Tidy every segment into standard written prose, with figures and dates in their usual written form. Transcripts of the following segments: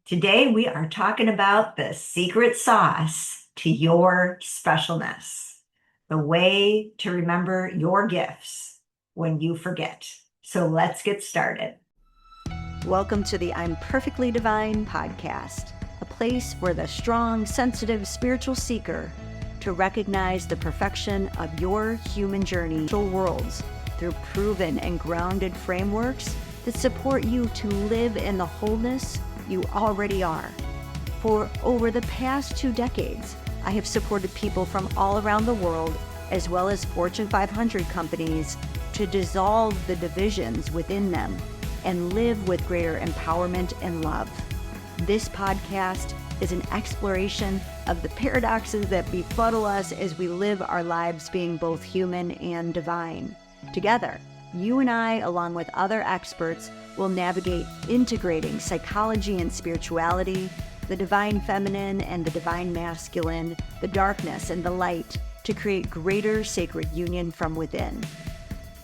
Today, we are talking about the secret sauce to your specialness, the way to remember your gifts when you forget. So let's get started. Welcome to the I'm Perfectly Divine podcast, a place for the strong, sensitive, spiritual seeker to recognize the perfection of your human journey to worlds through proven and grounded frameworks that support you to live in the wholeness you already are. For over the past 2 decades, I have supported people from all around the world, as well as Fortune 500 companies, to dissolve the divisions within them and live with greater empowerment and love. This podcast is an exploration of the paradoxes that befuddle us as we live our lives being both human and divine. Together, you and I, along with other experts, will navigate integrating psychology and spirituality, the divine feminine and the divine masculine, the darkness and the light, to create greater sacred union from within.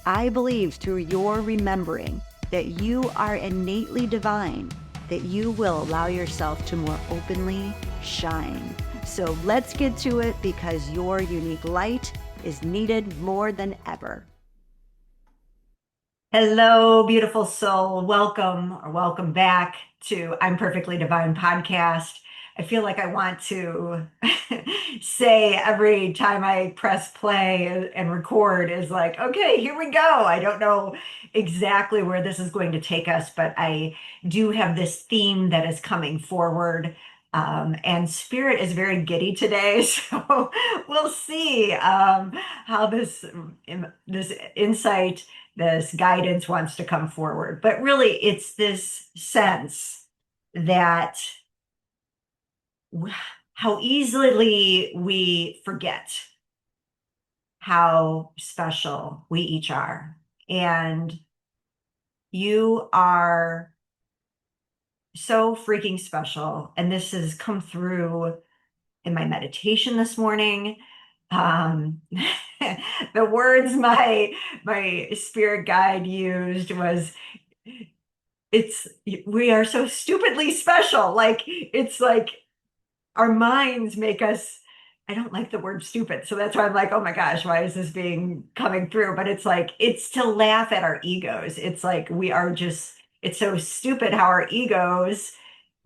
I believe through your remembering that you are innately divine, that you will allow yourself to more openly shine. So let's get to it, because your unique light is needed more than ever. Hello, beautiful soul. Welcome back to I'm Perfectly Divine podcast. I feel like I want to say every time I press play and record is like, okay, here we go. I don't know exactly where this is going to take us, but I do have this theme that is coming forward. And spirit is very giddy today, so we'll see how this insight, this guidance wants to come forward. But really, it's this sense that how easily we forget how special we each are. And you are so freaking special. And this has come through in my meditation this morning. Um, the words my spirit guide used was, it's we are so stupidly special. Like it's like our minds make us, I don't like the word stupid, so that's why I'm like, oh my gosh, why is this being coming through? But it's like, it's to laugh at our egos. It's like we are just, it's so stupid how our egos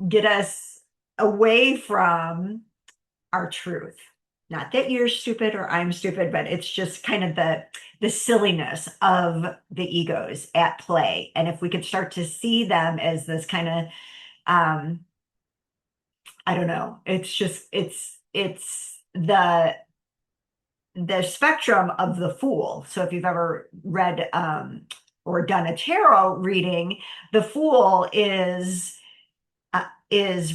get us away from our truth. Not that you're stupid or I'm stupid, but it's just kind of the silliness of the egos at play. And if we could start to see them as this kind of um I don't know, it's just it's the spectrum of the fool. So if you've ever read or done a tarot reading, the fool is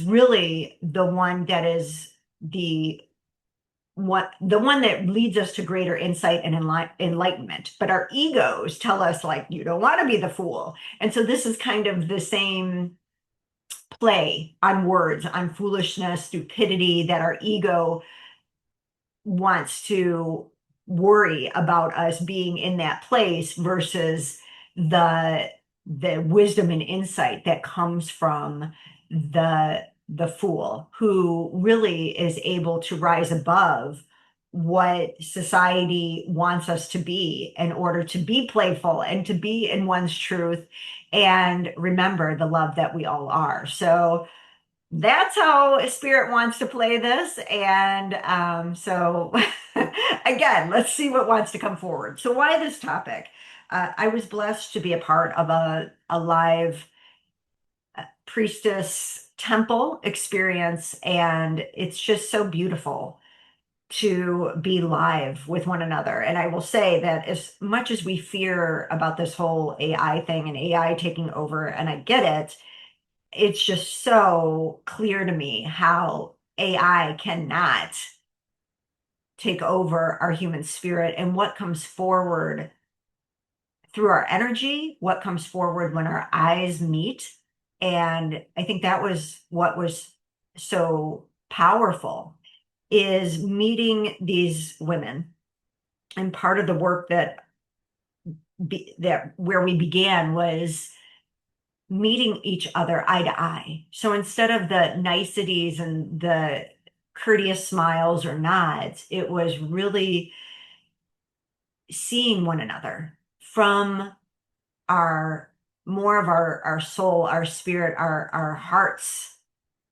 really the one that is the one that leads us to greater insight and enlightenment. But our egos tell us, like, you don't want to be the fool. And so this is kind of the same play on words, on foolishness, stupidity, that our ego wants to worry about us being in that place versus the the wisdom and insight that comes from the fool, who really is able to rise above what society wants us to be in order to be playful and to be in one's truth and remember the love that we all are. So that's how spirit wants to play this. And so again, let's see what wants to come forward. So why this topic? I was blessed to be a part of a live priestess temple experience, and it's just so beautiful to be live with one another. And I will say that as much as we fear about this whole AI thing and AI taking over, and I get it, it's just so clear to me how AI cannot take over our human spirit, and what comes forward through our energy, what comes forward when our eyes meet. And I think that was what was so powerful, is meeting these women. And part of the work that where we began was meeting each other eye to eye. So instead of the niceties and the courteous smiles or nods, it was really seeing one another from our more of our soul, our spirit, our heart's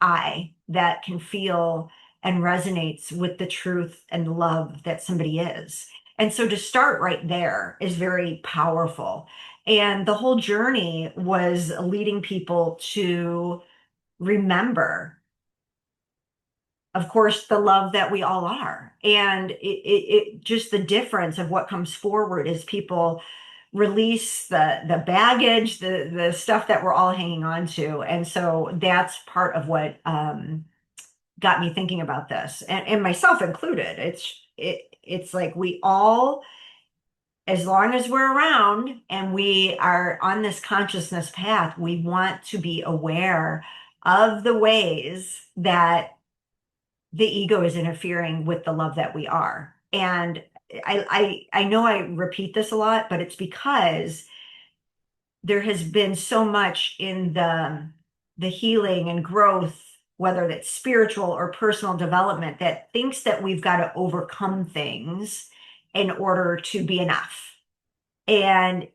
eye that can feel and resonates with the truth and love that somebody is. And so to start right there is very powerful. And the whole journey was leading people to remember, of course, the love that we all are. And it just the difference of what comes forward is people release the baggage, the stuff that we're all hanging on to. And so that's part of what got me thinking about this, and myself included. It's like we all, as long as we're around and we are on this consciousness path, we want to be aware of the ways that the ego is interfering with the love that we are. And I know I repeat this a lot, but it's because there has been so much in the healing and growth, whether that's spiritual or personal development, that thinks that we've got to overcome things in order to be enough. And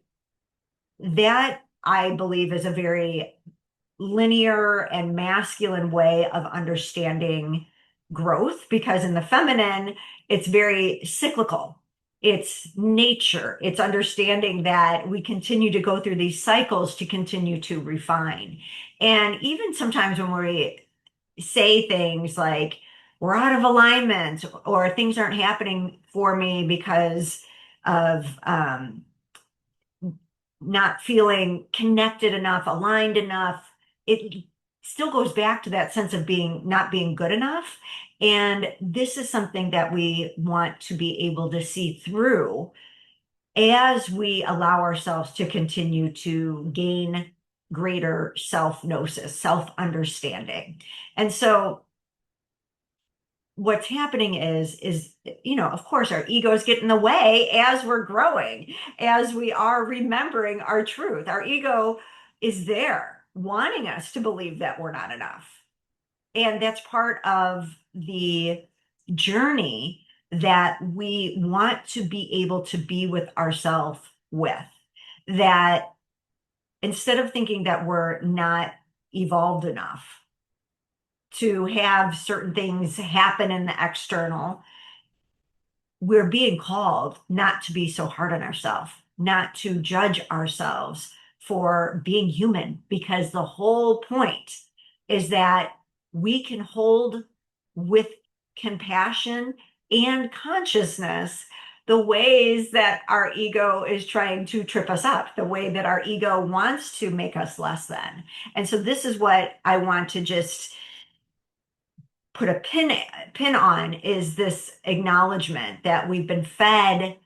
that I believe is a very linear and masculine way of understanding growth, because in the feminine, it's very cyclical. It's nature. It's understanding that we continue to go through these cycles to continue to refine. And even sometimes when we say things like, we're out of alignment, or things aren't happening for me because of not feeling connected enough, aligned enough, it still goes back to that sense of being not being good enough. And this is something that we want to be able to see through as we allow ourselves to continue to gain greater self-gnosis, self-understanding. And so what's happening is of course our egos get in the way as we're growing, as we are remembering our truth. Our ego is there wanting us to believe that we're not enough, and that's part of the journey that we want to be able to be with ourselves with. That instead of thinking that we're not evolved enough to have certain things happen in the external, we're being called not to be so hard on ourselves, not to judge ourselves for being human, because the whole point is that we can hold with compassion and consciousness the ways that our ego is trying to trip us up, the way that our ego wants to make us less than. And so this is what I want to just put a pin on, is this acknowledgement that we've been fed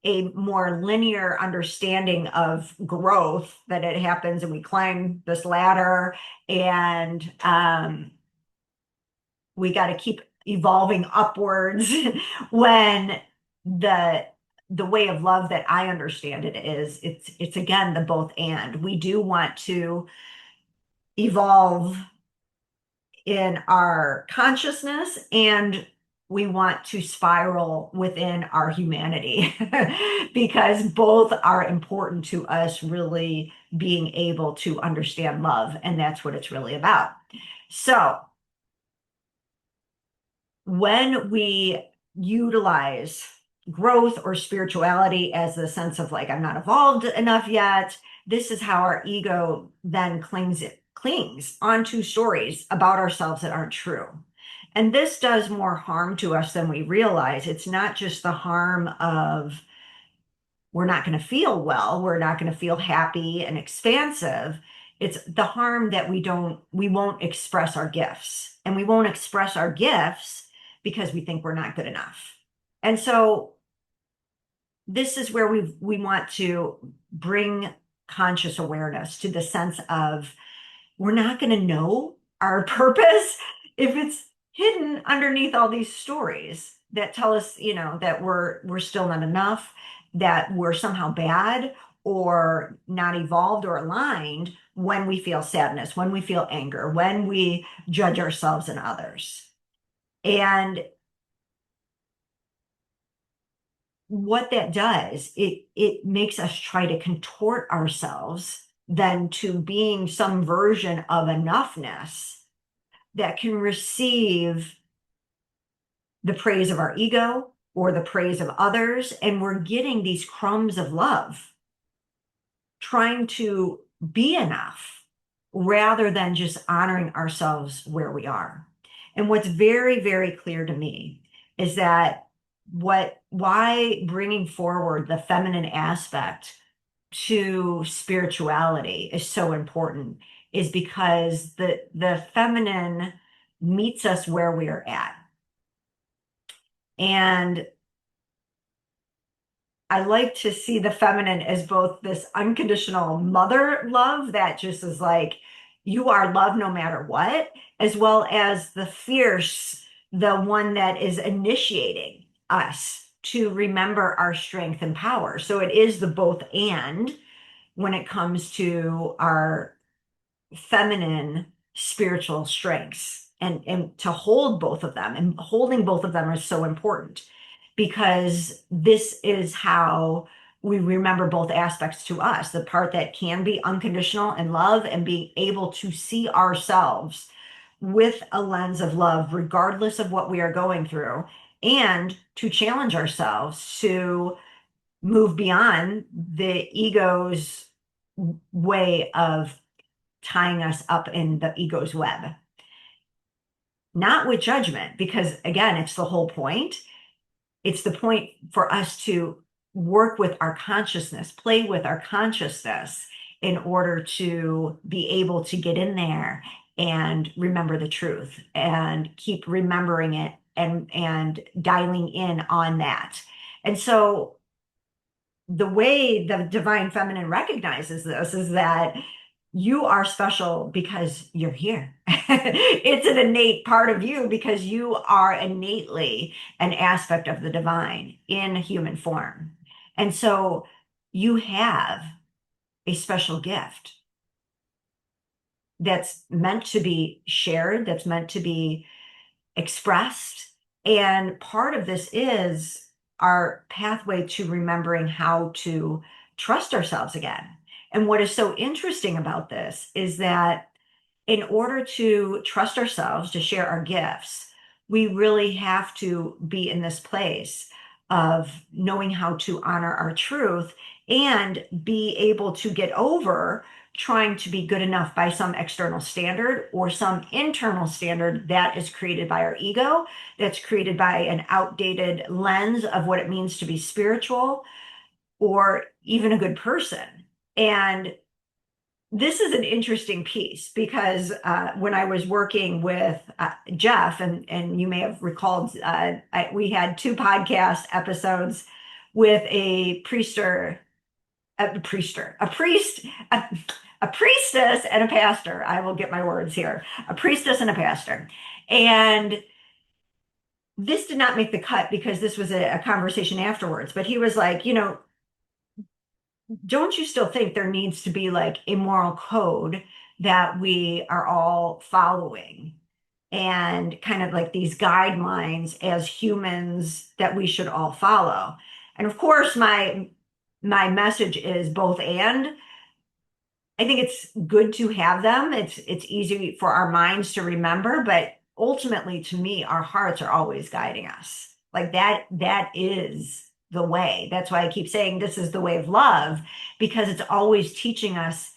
a more linear understanding of growth, that it happens and we climb this ladder, and we got to keep evolving upwards when the way of love that I understand it is, it's again the both and. We do want to evolve in our consciousness, and we want to spiral within our humanity because both are important to us really being able to understand love, and that's what it's really about. So when we utilize growth or spirituality as the sense of like, I'm not evolved enough yet, this is how our ego then clings onto stories about ourselves that aren't true. And this does more harm to us than we realize. It's not just the harm of we're not going to feel well, we're not going to feel happy and expansive. It's the harm that we won't express our gifts. And we won't express our gifts because we think we're not good enough. And so this is where we want to bring conscious awareness to the sense of, we're not going to know our purpose if it's hidden underneath all these stories that tell us, that we're still not enough, that we're somehow bad, or not evolved or aligned when we feel sadness, when we feel anger, when we judge ourselves and others. And what that does, it makes us try to contort ourselves then to being some version of enoughness that can receive the praise of our ego or the praise of others. And we're getting these crumbs of love, trying to be enough rather than just honoring ourselves where we are. And what's very, very clear to me is that why bringing forward the feminine aspect to spirituality is so important is because the feminine meets us where we are at. And I like to see the feminine as both this unconditional mother love that just is like, you are loved no matter what, as well as the fierce, the one that is initiating us to remember our strength and power. So it is the both and when it comes to our feminine spiritual strengths and to hold both of them, and holding both of them is so important because this is how we remember both aspects to us, the part that can be unconditional and love and being able to see ourselves with a lens of love regardless of what we are going through, and to challenge ourselves to move beyond the ego's way of tying us up in the ego's web. Not with judgment, because again, it's the whole point. It's the point for us to work with our consciousness, play with our consciousness in order to be able to get in there and remember the truth and keep remembering it and dialing in on that. And so the way the divine feminine recognizes this is that you are special because you're here. It's an innate part of you because you are innately an aspect of the divine in human form. And so you have a special gift that's meant to be shared, that's meant to be expressed. And part of this is our pathway to remembering how to trust ourselves again. And what is so interesting about this is that in order to trust ourselves, to share our gifts, we really have to be in this place of knowing how to honor our truth and be able to get over trying to be good enough by some external standard or some internal standard that is created by our ego, that's created by an outdated lens of what it means to be spiritual or even a good person. And this is an interesting piece because when I was working with Jeff, and you may have recalled, we had two podcast episodes with a priestess, a priestess and a pastor. I will get my words here. A priestess and a pastor. And this did not make the cut because this was a conversation afterwards. But he was like, don't you still think there needs to be like a moral code that we are all following and kind of like these guidelines as humans that we should all follow? And of course, my message is both and. I think it's good to have them. It's easy for our minds to remember, but ultimately to me, our hearts are always guiding us. Like that is the way. That's why I keep saying this is the way of love, because it's always teaching us,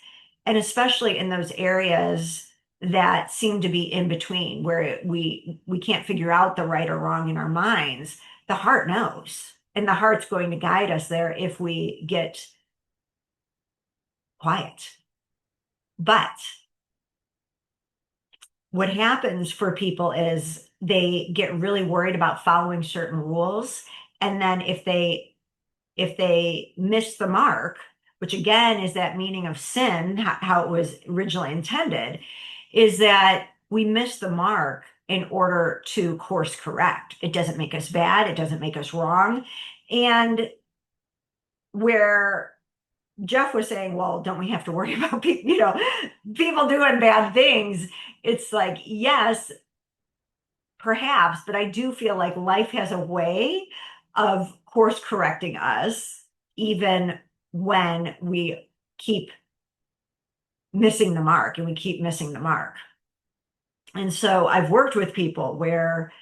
and especially in those areas that seem to be in between, where we can't figure out the right or wrong in our minds, the heart knows. And the heart's going to guide us there if we get quiet. But what happens for people is they get really worried about following certain rules. And then if they miss the mark, which again is that meaning of sin, how it was originally intended, is that we miss the mark in order to course correct. It doesn't make us bad. It doesn't make us wrong. And where Jeff was saying, well, don't we have to worry about people, people doing bad things? It's like, yes, perhaps, but I do feel like life has a way of course correcting us, even when we keep missing the mark and we keep missing the mark. And so I've worked with people where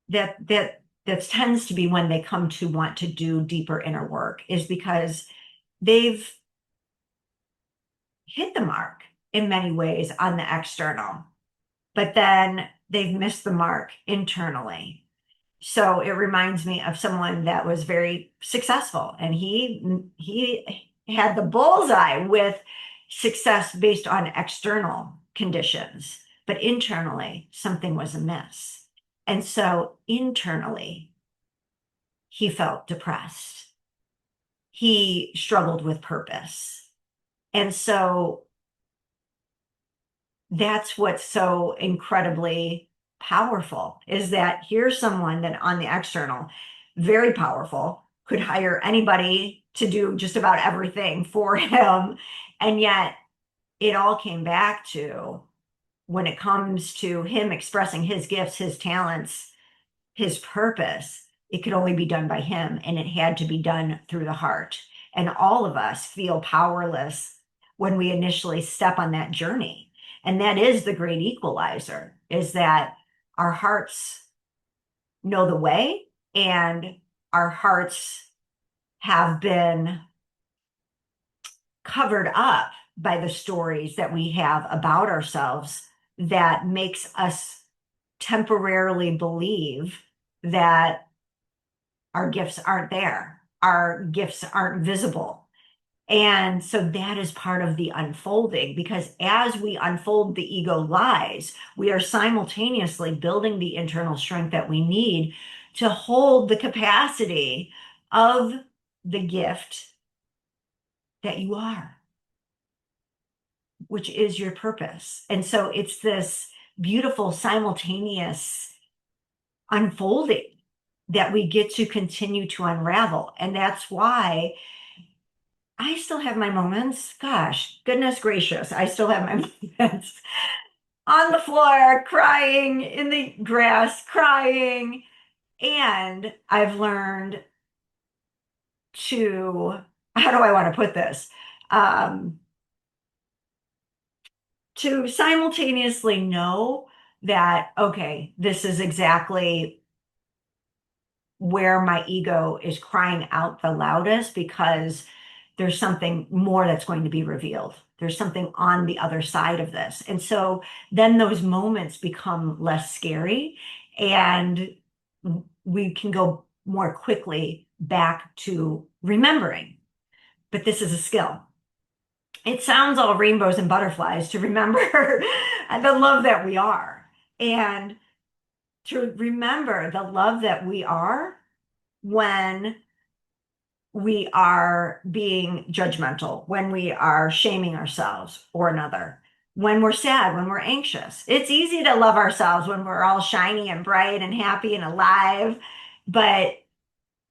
that tends to be when they come to want to do deeper inner work, is because they've hit the mark in many ways on the external, but then they've missed the mark internally. So it reminds me of someone that was very successful, and he had the bullseye with success based on external conditions, but internally something was amiss. And so internally he felt depressed. He struggled with purpose. And so that's what's so incredibly powerful, is that here's someone that on the external, very powerful, could hire anybody to do just about everything for him. And yet it all came back to, when it comes to him expressing his gifts, his talents, his purpose, it could only be done by him, and it had to be done through the heart. And all of us feel powerless when we initially step on that journey. And that is the great equalizer, is that our hearts know the way, and our hearts have been covered up by the stories that we have about ourselves that makes us temporarily believe that our gifts aren't there, our gifts aren't visible. And so that is part of the unfolding, because as we unfold the ego lies, we are simultaneously building the internal strength that we need to hold the capacity of the gift that you are, which is your purpose. And so it's this beautiful simultaneous unfolding that we get to continue to unravel. And that's why I still have my moments. Gosh, goodness gracious, I still have my moments on the floor, crying in the grass, crying. And I've learned to, how do I want to put this? Um, to simultaneously know that, okay, this is exactly where my ego is crying out the loudest, because there's something more that's going to be revealed. There's something on the other side of this. And so then those moments become less scary, and we can go more quickly back to remembering. But this is a skill. It sounds all rainbows and butterflies to remember the love that we are, and to remember the love that we are when we are being judgmental, when we are shaming ourselves or another, when we're sad, when we're anxious. It's easy to love ourselves when we're all shiny and bright and happy and alive, but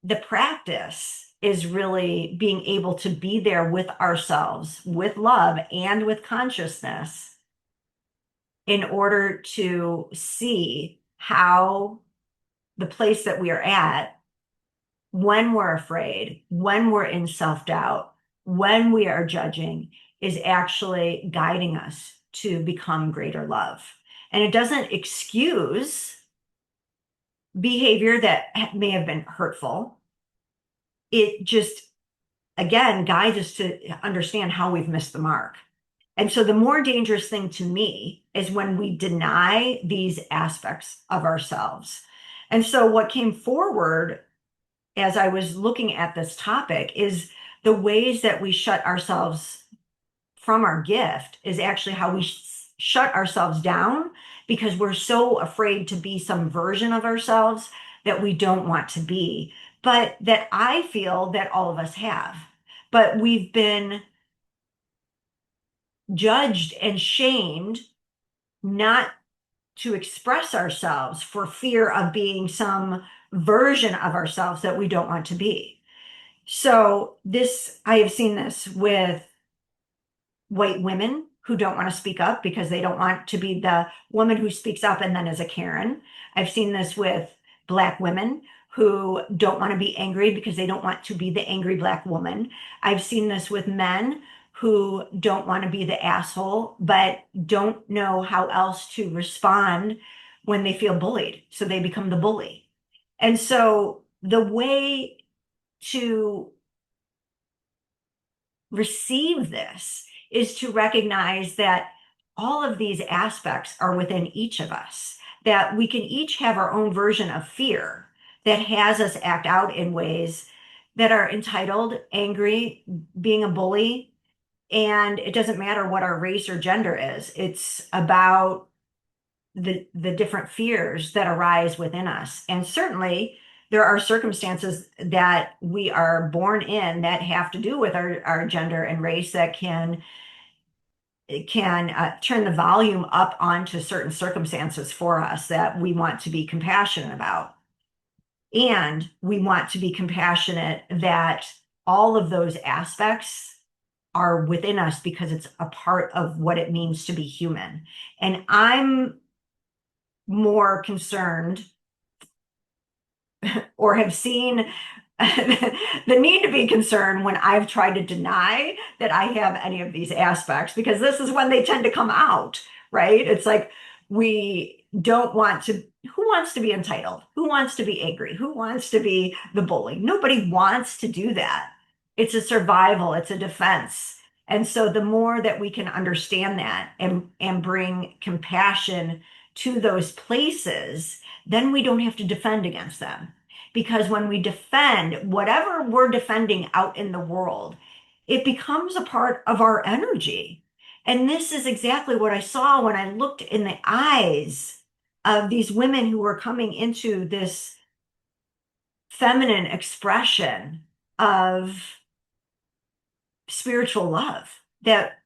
the practice is really being able to be there with ourselves, with love and with consciousness, in order to see how the place that we are at, when we're afraid, when we're in self-doubt, when we are judging, is actually guiding us to become greater love. And it doesn't excuse behavior that may have been hurtful. It just, again, guides us to understand how we've missed the mark. And so the more dangerous thing to me is when we deny these aspects of ourselves. And so what came forward as I was looking at this topic is the ways that we shut ourselves from our gift is actually how we shut ourselves down, because we're so afraid to be some version of ourselves that we don't want to be, but that I feel that all of us have. But we've been judged and shamed not to express ourselves for fear of being some version of ourselves that we don't want to be. So I have seen this with white women who don't want to speak up because they don't want to be the woman who speaks up and then is a Karen. I've seen this with Black women who don't want to be angry because they don't want to be the angry Black woman. I've seen this with men who don't want to be the asshole, but don't know how else to respond when they feel bullied. So they become the bully. And so the way to receive this is to recognize that all of these aspects are within each of us, that we can each have our own version of fear that has us act out in ways that are entitled, angry, being a bully. And it doesn't matter what our race or gender is, it's about the different fears that arise within us. And certainly there are circumstances that we are born in that have to do with our gender and race that can turn the volume up onto certain circumstances for us that we want to be compassionate about. And we want to be compassionate that all of those aspects are within us because it's a part of what it means to be human. And I'm more concerned or have seen the need to be concerned when I've tried to deny that I have any of these aspects, because this is when they tend to come out, right? It's like we don't want to, who wants to be entitled? Who wants to be angry? Who wants to be the bully? Nobody wants to do that. It's a survival, it's a defense. And so the more that we can understand that and bring compassion to those places, then we don't have to defend against them. Because when we defend whatever we're defending out in the world, it becomes a part of our energy. And this is exactly what I saw when I looked in the eyes of these women who were coming into this feminine expression of spiritual love. That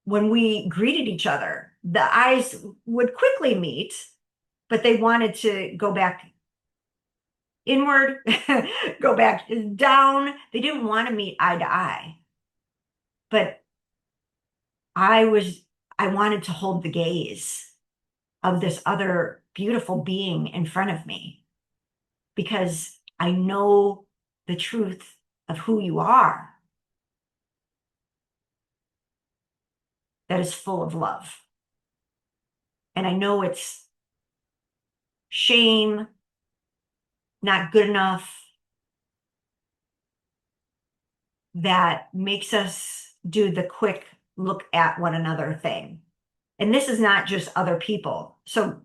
when we greeted each other, the eyes would quickly meet, but they wanted to go back inward, go back down. They didn't want to meet eye to eye. But I was, I wanted to hold the gaze of this other beautiful being in front of me because I know the truth of who you are that is full of love. And I know it's shame, not good enough, that makes us do the quick look at one another thing. And this is not just other people. So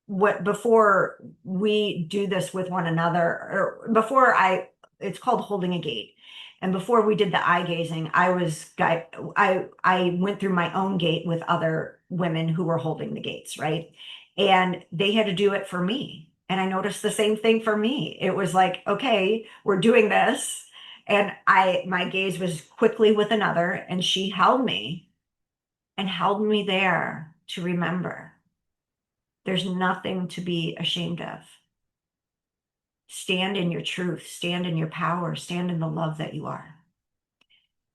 what before we do this with one another, or it's called holding a gate. And before we did the eye gazing, I went through my own gate with other women who were holding the gates, right? And they had to do it for me. And I noticed the same thing for me. It was like, okay, we're doing this. And my gaze was quickly with another, and she held me there to remember. There's nothing to be ashamed of. Stand in your truth, stand in your power, stand in the love that you are.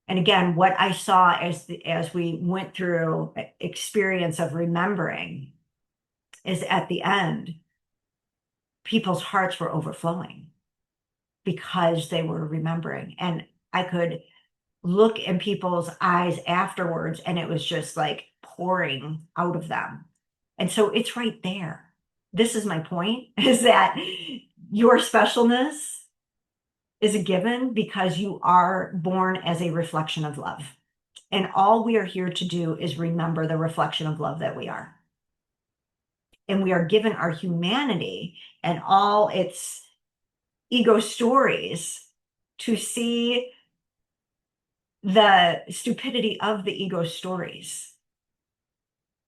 And again, what I saw as we went through experience of remembering is at the end, people's hearts were overflowing because they were remembering. And I could look in people's eyes afterwards, and it was just like pouring out of them. And so it's right there. This is my point, is that your specialness is a given because you are born as a reflection of love. And all we are here to do is remember the reflection of love that we are. And we are given our humanity and all its ego stories to see the stupidity of the ego stories,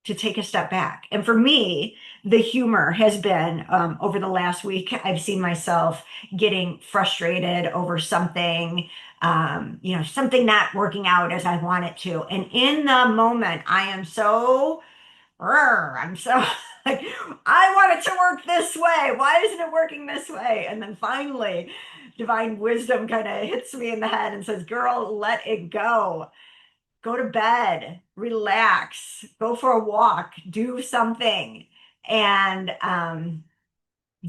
to take a step back. And for me, the humor has been over the last week, I've seen myself getting frustrated over something, something not working out as I want it to. And in the moment, I am so, I'm so like, I want it to work this way. Why isn't it working this way? And then finally, divine wisdom kind of hits me in the head and says, girl, let it go. Go to bed, relax, go for a walk, do something, and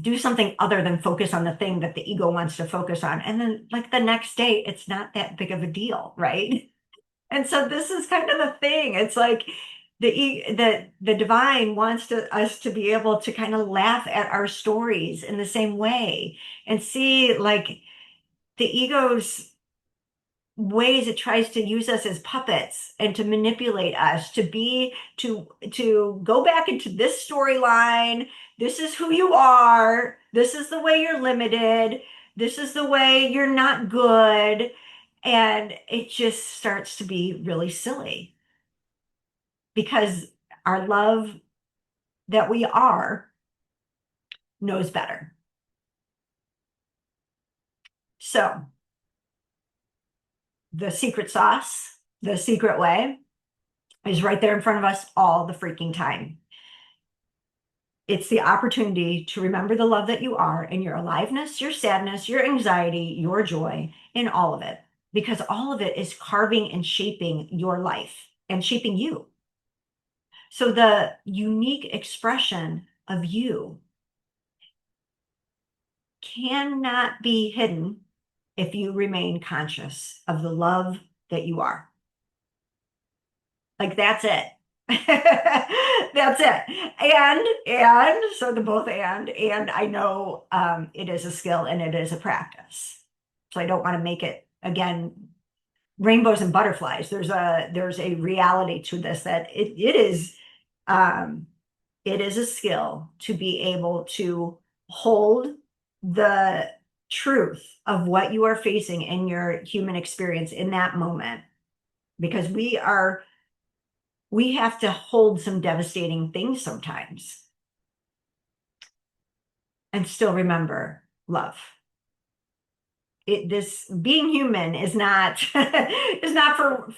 do something other than focus on the thing that the ego wants to focus on. And then, like the next day, it's not that big of a deal, right? And so this is kind of the thing. It's like the divine wants us to be able to kind of laugh at our stories in the same way and see like the ego's ways it tries to use us as puppets and to manipulate us to go back into this storyline. This is who you are. This is the way you're limited. This is the way you're not good. And it just starts to be really silly because our love that we are knows better. So the secret sauce, the secret way is right there in front of us all the freaking time. It's the opportunity to remember the love that you are in your aliveness, your sadness, your anxiety, your joy, in all of it, because all of it is carving and shaping your life and shaping you. So the unique expression of you cannot be hidden if you remain conscious of the love that you are. Like that's it. That's it. And so the both and I know it is a skill and it is a practice. So I don't want to make it again rainbows and butterflies. There's a reality to this that um it is a skill to be able to hold the truth of what you are facing in your human experience in that moment because we have to hold some devastating things sometimes and still remember love. This being human is not is not for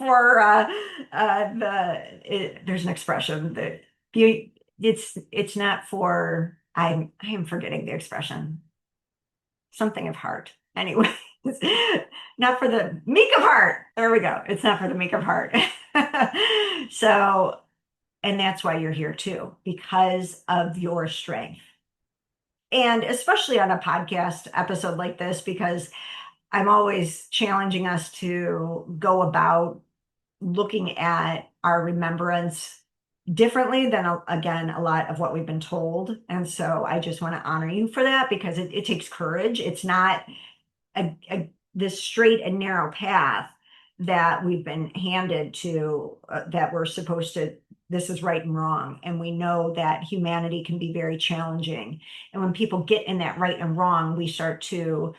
there's an expression that be it's not for I am forgetting the expression, something of heart anyway. Not for the meek of heart, there we go, it's not for the meek of heart. So, and that's why you're here too, because of your strength. And especially on a podcast episode like this, because I'm always challenging us to go about looking at our remembrance differently than, again, a lot of what we've been told. And so I just want to honor you for that because it takes courage. It's not this straight and narrow path that we've been handed to, that we're supposed to, this is right and wrong. And we know that humanity can be very challenging. And when people get in that right and wrong, we start to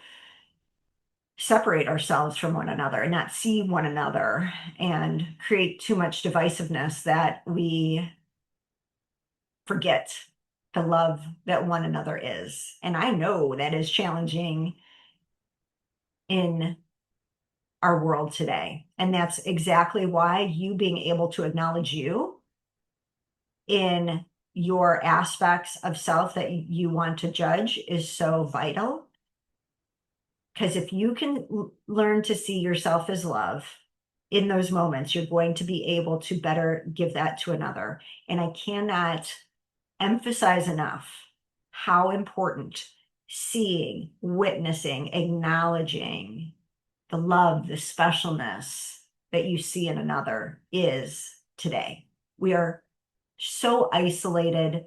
separate ourselves from one another and not see one another and create too much divisiveness that we forget the love that one another is. And I know that is challenging in our world today. And that's exactly why you being able to acknowledge you in your aspects of self that you want to judge is so vital. Because if you can learn to see yourself as love in those moments, you're going to be able to better give that to another. And I cannot emphasize enough how important seeing, witnessing, acknowledging the love, the specialness that you see in another is today. We are so isolated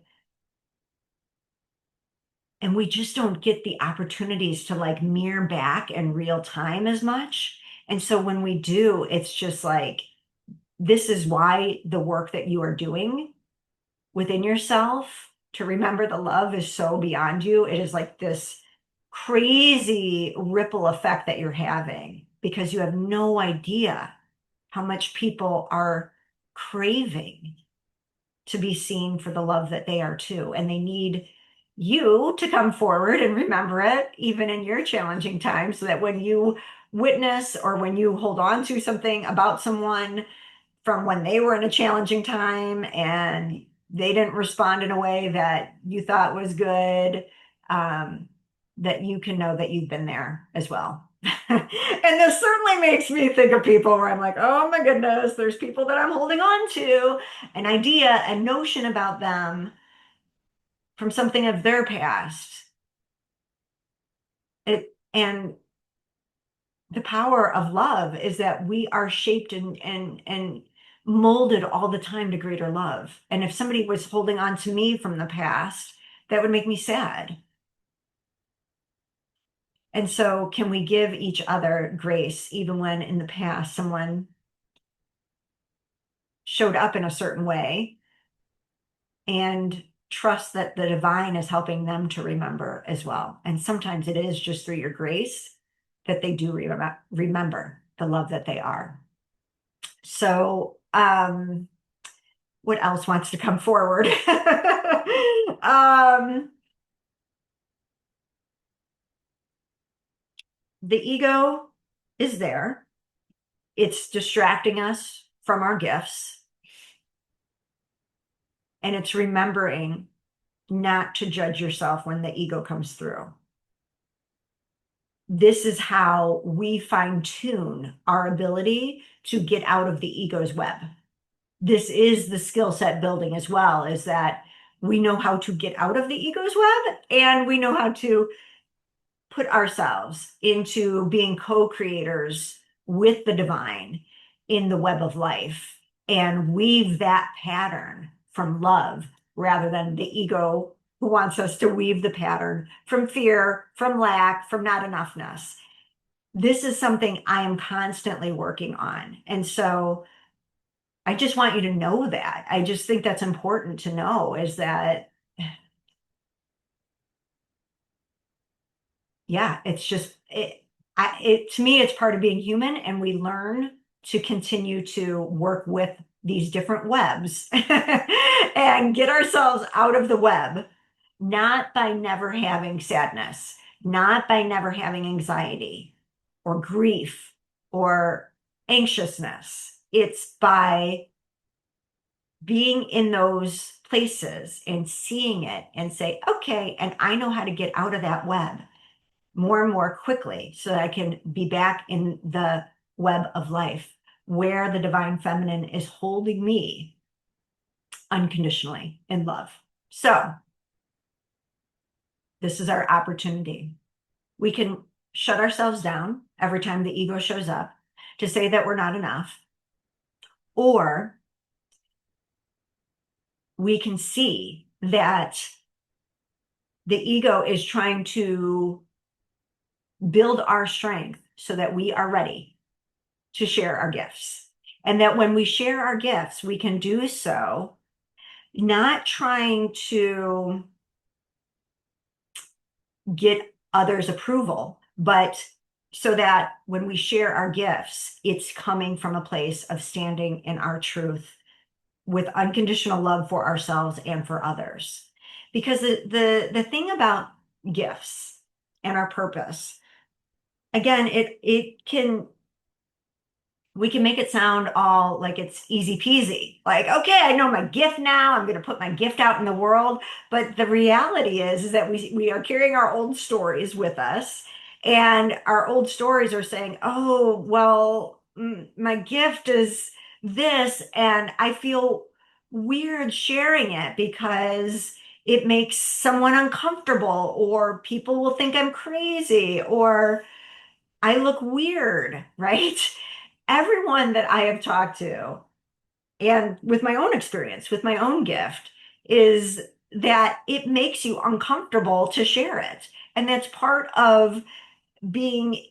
and we just don't get the opportunities to like mirror back in real time as much. And so when we do, it's just like, this is why the work that you are doing within yourself to remember the love is so beyond you. It is like this crazy ripple effect that you're having because you have no idea how much people are craving to be seen for the love that they are too. And they need you to come forward and remember it, even in your challenging times, so that when you witness or when you hold on to something about someone from when they were in a challenging time and they didn't respond in a way that you thought was good, that you can know that you've been there as well. And this certainly makes me think of people where I'm like, oh my goodness, there's people that I'm holding on to, an idea, a notion about them from something of their past. And the power of love is that we are shaped and molded all the time to greater love. And if somebody was holding on to me from the past, that would make me sad. And so, can we give each other grace even when in the past someone showed up in a certain way, and trust that the divine is helping them to remember as well? And sometimes it is just through your grace that they do remember the love that they are. So, what else wants to come forward? The ego is there. It's distracting us from our gifts, and it's remembering not to judge yourself when the ego comes through. This is how we fine tune our ability to get out of the ego's web. This is the skill set building as well, is that we know how to get out of the ego's web, and we know how to put ourselves into being co-creators with the divine in the web of life and weave that pattern from love rather than the ego who wants us to weave the pattern from fear, from lack, from not enoughness. This is something I am constantly working on. And so I just want you to know that. I just think that's important to know, is that, yeah, it's just to me, it's part of being human, and we learn to continue to work with these different webs and get ourselves out of the web, not by never having sadness, not by never having anxiety or grief or anxiousness. It's by being in those places and seeing it and say, okay, and I know how to get out of that web more and more quickly so that I can be back in the web of life where the divine feminine is holding me unconditionally in love. So, this is our opportunity. We can shut ourselves down every time the ego shows up to say that we're not enough, or we can see that the ego is trying to build our strength so that we are ready to share our gifts. And that when we share our gifts, we can do so not trying to get others' approval, but so that when we share our gifts, it's coming from a place of standing in our truth with unconditional love for ourselves and for others. Because the thing about gifts and our purpose, again, it can, we can make it sound all like it's easy peasy. Like, okay, I know my gift now. I'm going to put my gift out in the world. But the reality is that we are carrying our old stories with us. And our old stories are saying, oh, well, my gift is this. And I feel weird sharing it because it makes someone uncomfortable, or people will think I'm crazy, or I look weird, right? Everyone that I have talked to, and with my own experience, with my own gift, is that it makes you uncomfortable to share it. And that's part of being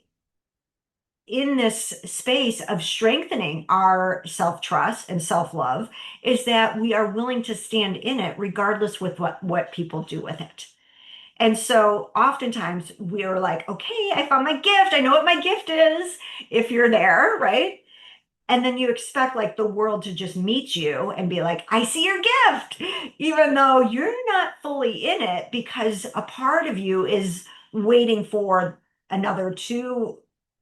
in this space of strengthening our self-trust and self-love, is that we are willing to stand in it regardless with what people do with it. And so oftentimes we are like, okay, I found my gift. I know what my gift is, if you're there, right? And then you expect like the world to just meet you and be like, I see your gift, even though you're not fully in it, because a part of you is waiting for another to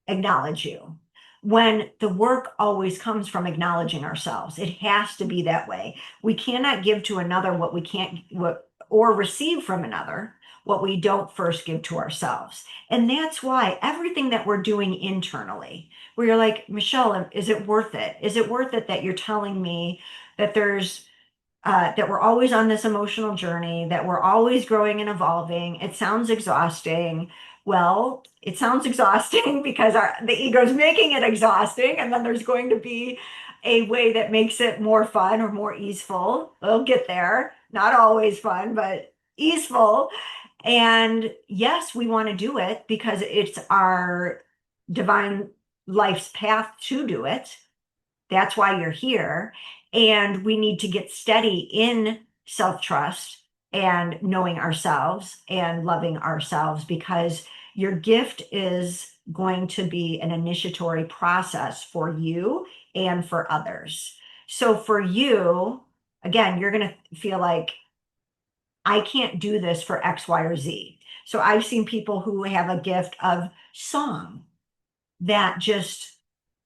acknowledge you. when the work always comes from acknowledging ourselves. It has to be that way. We cannot give to another what we can't, what, or receive from another what we don't first give to ourselves. And that's why everything that we're doing internally, where you're like, Michelle, is it worth it? Is it worth it that you're telling me that that we're always on this emotional journey, that we're always growing and evolving? It sounds exhausting. Well, it sounds exhausting because the ego's making it exhausting, and then there's going to be a way that makes it more fun or more easeful. We'll get there. Not always fun, but easeful. And yes, we want to do it because it's our divine life's path to do it. That's why you're here. And we need to get steady in self-trust and knowing ourselves and loving ourselves, because your gift is going to be an initiatory process for you and for others. So for you, again, you're going to feel like, I can't do this for X, Y, or Z. So I've seen people who have a gift of song that just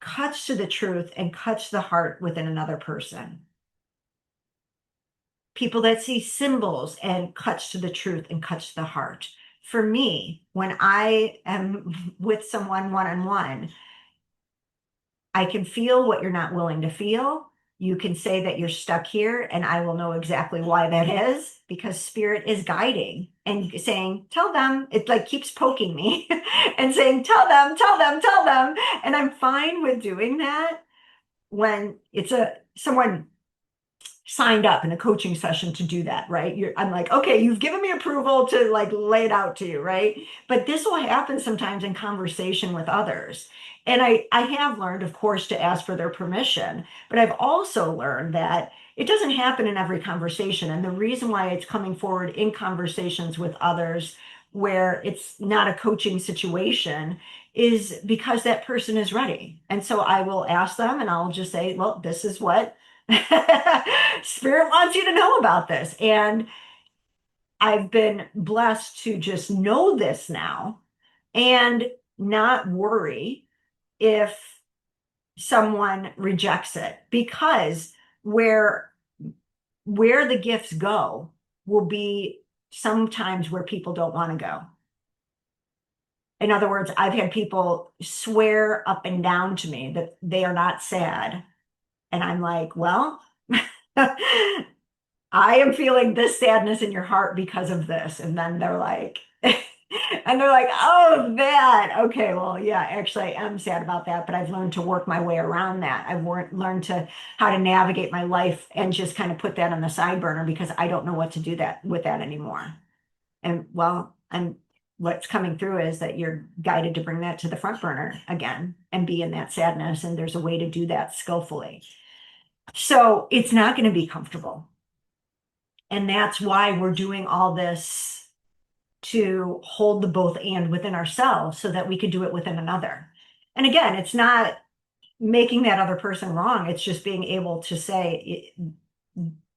cuts to the truth and cuts the heart within another person. People that see symbols and cuts to the truth and cuts to the heart. For me, when I am with someone one on one, I can feel what you're not willing to feel. You can say that you're stuck here, and I will know exactly why that is, because spirit is guiding and saying, tell them. It like keeps poking me and saying, tell them, tell them, tell them. And I'm fine with doing that when it's someone signed up in a coaching session to do that, right? I'm like, okay, you've given me approval to like lay it out to you, right? But this will happen sometimes in conversation with others. And I have learned, of course, to ask for their permission, but I've also learned that it doesn't happen in every conversation. And the reason why it's coming forward in conversations with others where it's not a coaching situation is because that person is ready. And so I will ask them and I'll just say, well, this is what Spirit wants you to know about this. And I've been blessed to just know this now and not worry if someone rejects it, because where where the gifts go will be sometimes where people don't want to go. In other words, I've had people swear up and down to me that they are not sad. And I'm like, well, I am feeling this sadness in your heart because of this. And then they're like, and they're like, oh, that. Okay, well, yeah, actually, I am sad about that, but I've learned to work my way around that. Learned to how to navigate my life and just kind of put that on the side burner because I don't know what to do that with that anymore. And well, and what's coming through is that you're guided to bring that to the front burner again and be in that sadness. And there's a way to do that skillfully. So it's not going to be comfortable. And that's why we're doing all this, to hold the both and within ourselves so that we could do it within another. And again, it's not making that other person wrong. It's just being able to say,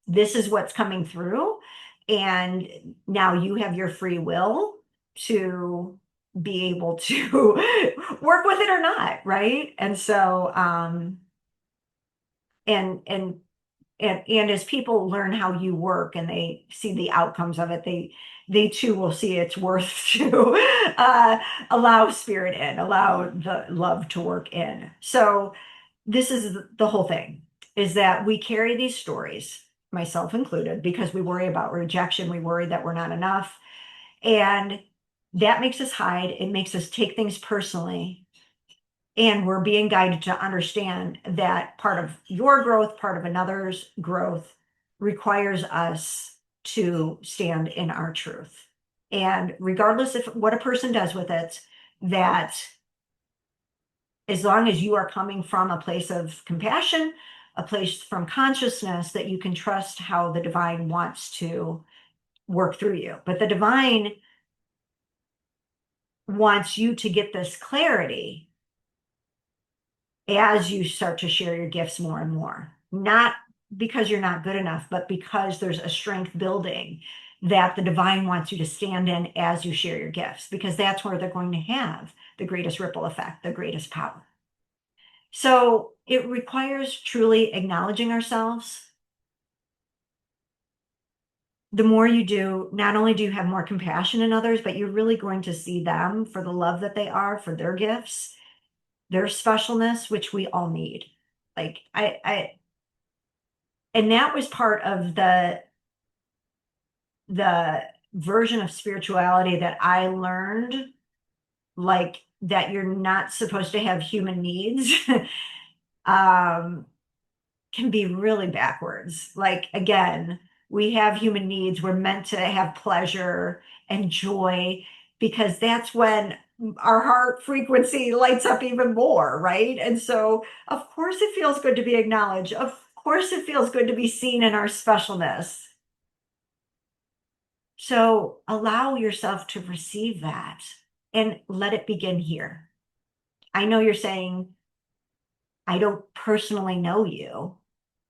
this is what's coming through. And now you have your free will to be able to work with it or not. Right. And so, and and as people learn how you work and they see the outcomes of it, they too will see it's worth to allow spirit in, allow the love to work in. So this is the whole thing, is that we carry these stories, myself included, because we worry about rejection. We worry that we're not enough. And that makes us hide. It makes us take things personally. And we're being guided to understand that part of your growth, part of another's growth requires us to stand in our truth. And regardless of what a person does with it, that as long as you are coming from a place of compassion, a place from consciousness, that you can trust how the divine wants to work through you. But the divine wants you to get this clarity as you start to share your gifts more and more, not because you're not good enough, but because there's a strength building that the divine wants you to stand in as you share your gifts, because that's where they're going to have the greatest ripple effect, the greatest power. So it requires truly acknowledging ourselves. The more you do, not only do you have more compassion in others, but you're really going to see them for the love that they are, for their gifts, their specialness, which we all need. Like and that was part of the version of spirituality that I learned, like that you're not supposed to have human needs. um can be really backwards. Like, again, we have human needs. We're meant to have pleasure and joy because that's when our heart frequency lights up even more, right? And so, of course, it feels good to be acknowledged. Of course, it feels good to be seen in our specialness. So, allow yourself to receive that and let it begin here. I know you're saying, I don't personally know you,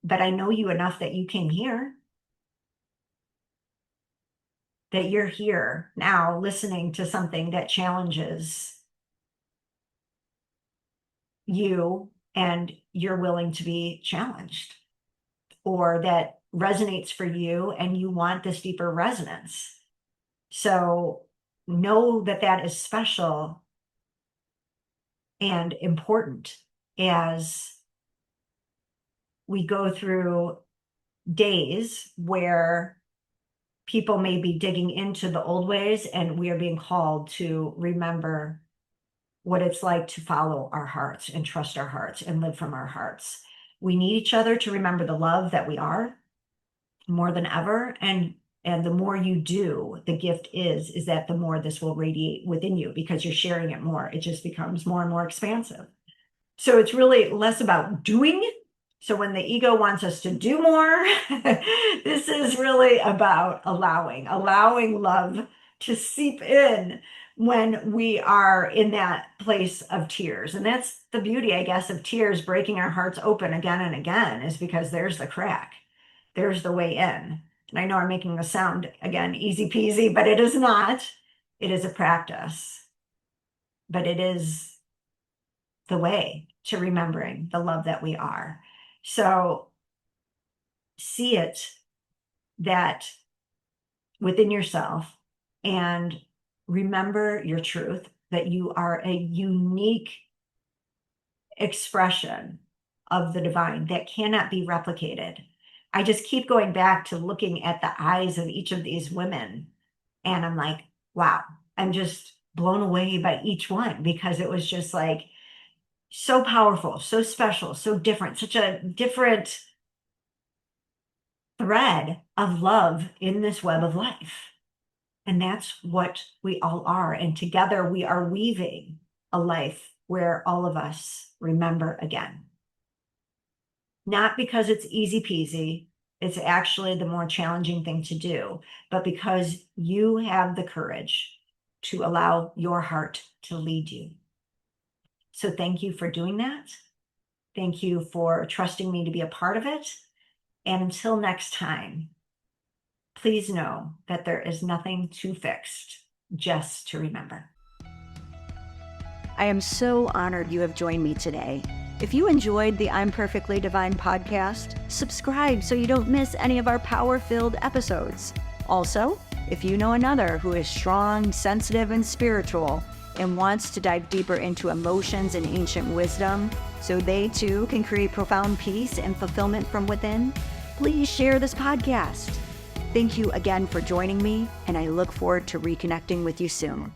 but I know you enough that you came here, that you're here now listening to something that challenges you and you're willing to be challenged, or that resonates for you and you want this deeper resonance. So know that that is special and important as we go through days where people may be digging into the old ways, and we are being called to remember what it's like to follow our hearts and trust our hearts and live from our hearts. We need each other to remember the love that we are more than ever. And the more you do, the gift is that the more this will radiate within you because you're sharing it more. It just becomes more and more expansive. So it's really less about doing. So when the ego wants us to do more, this is really about allowing love to seep in when we are in that place of tears. And that's the beauty, I guess, of tears breaking our hearts open again and again, is because there's the crack. There's the way in. And I know I'm making a sound, again, easy peasy, but it is not. It is a practice, but it is the way to remembering the love that we are. So see it that within yourself and remember your truth, that you are a unique expression of the divine that cannot be replicated. I just keep going back to looking at the eyes of each of these women, and I'm like, wow, I'm just blown away by each one, because it was just like so powerful, so special, so different, such a different thread of love in this web of life. And that's what we all are. And together we are weaving a life where all of us remember again. Not because it's easy peasy, it's actually the more challenging thing to do, but because you have the courage to allow your heart to lead you. So thank you for doing that. Thank you for trusting me to be a part of it. And until next time, please know that there is nothing too fixed, just to remember. I am so honored you have joined me today. If you enjoyed the I'm Perfectly Divine podcast, subscribe so you don't miss any of our power-filled episodes. Also, if you know another who is strong, sensitive, and spiritual and wants to dive deeper into emotions and ancient wisdom so they too can create profound peace and fulfillment from within, please share this podcast. Thank you again for joining me, and I look forward to reconnecting with you soon.